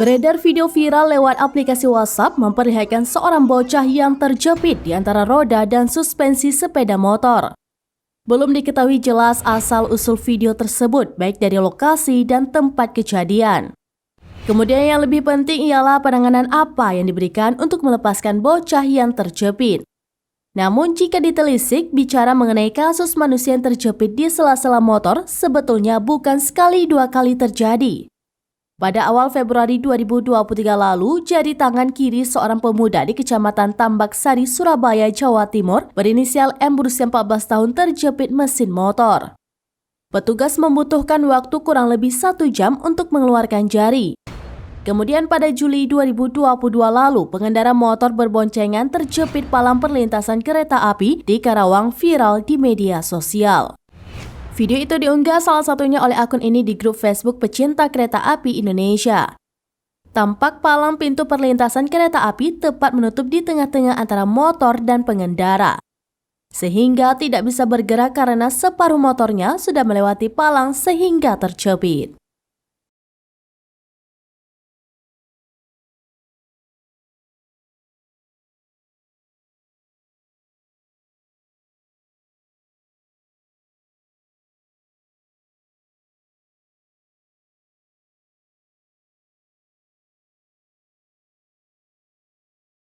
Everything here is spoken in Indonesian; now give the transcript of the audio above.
Beredar video viral lewat aplikasi WhatsApp memperlihatkan seorang bocah yang terjepit di antara roda dan suspensi sepeda motor. Belum diketahui jelas asal-usul video tersebut, baik dari lokasi dan tempat kejadian. Kemudian yang lebih penting ialah penanganan apa yang diberikan untuk melepaskan bocah yang terjepit. Namun jika ditelisik, bicara mengenai kasus manusia yang terjepit di sela-sela motor sebetulnya bukan sekali dua kali terjadi. Pada awal Februari 2023 lalu, jari tangan kiri seorang pemuda di Kecamatan Tambak Sari, Surabaya, Jawa Timur, berinisial M berusia 14 tahun terjepit mesin motor. Petugas membutuhkan waktu kurang lebih 1 jam untuk mengeluarkan jari. Kemudian pada Juli 2022 lalu, pengendara motor berboncengan terjepit palang perlintasan kereta api di Karawang viral di media sosial. Video itu diunggah salah satunya oleh akun ini di grup Facebook pecinta kereta api Indonesia. Tampak palang pintu perlintasan kereta api tepat menutup di tengah-tengah antara motor dan pengendara, sehingga tidak bisa bergerak karena separuh motornya sudah melewati palang sehingga terjepit.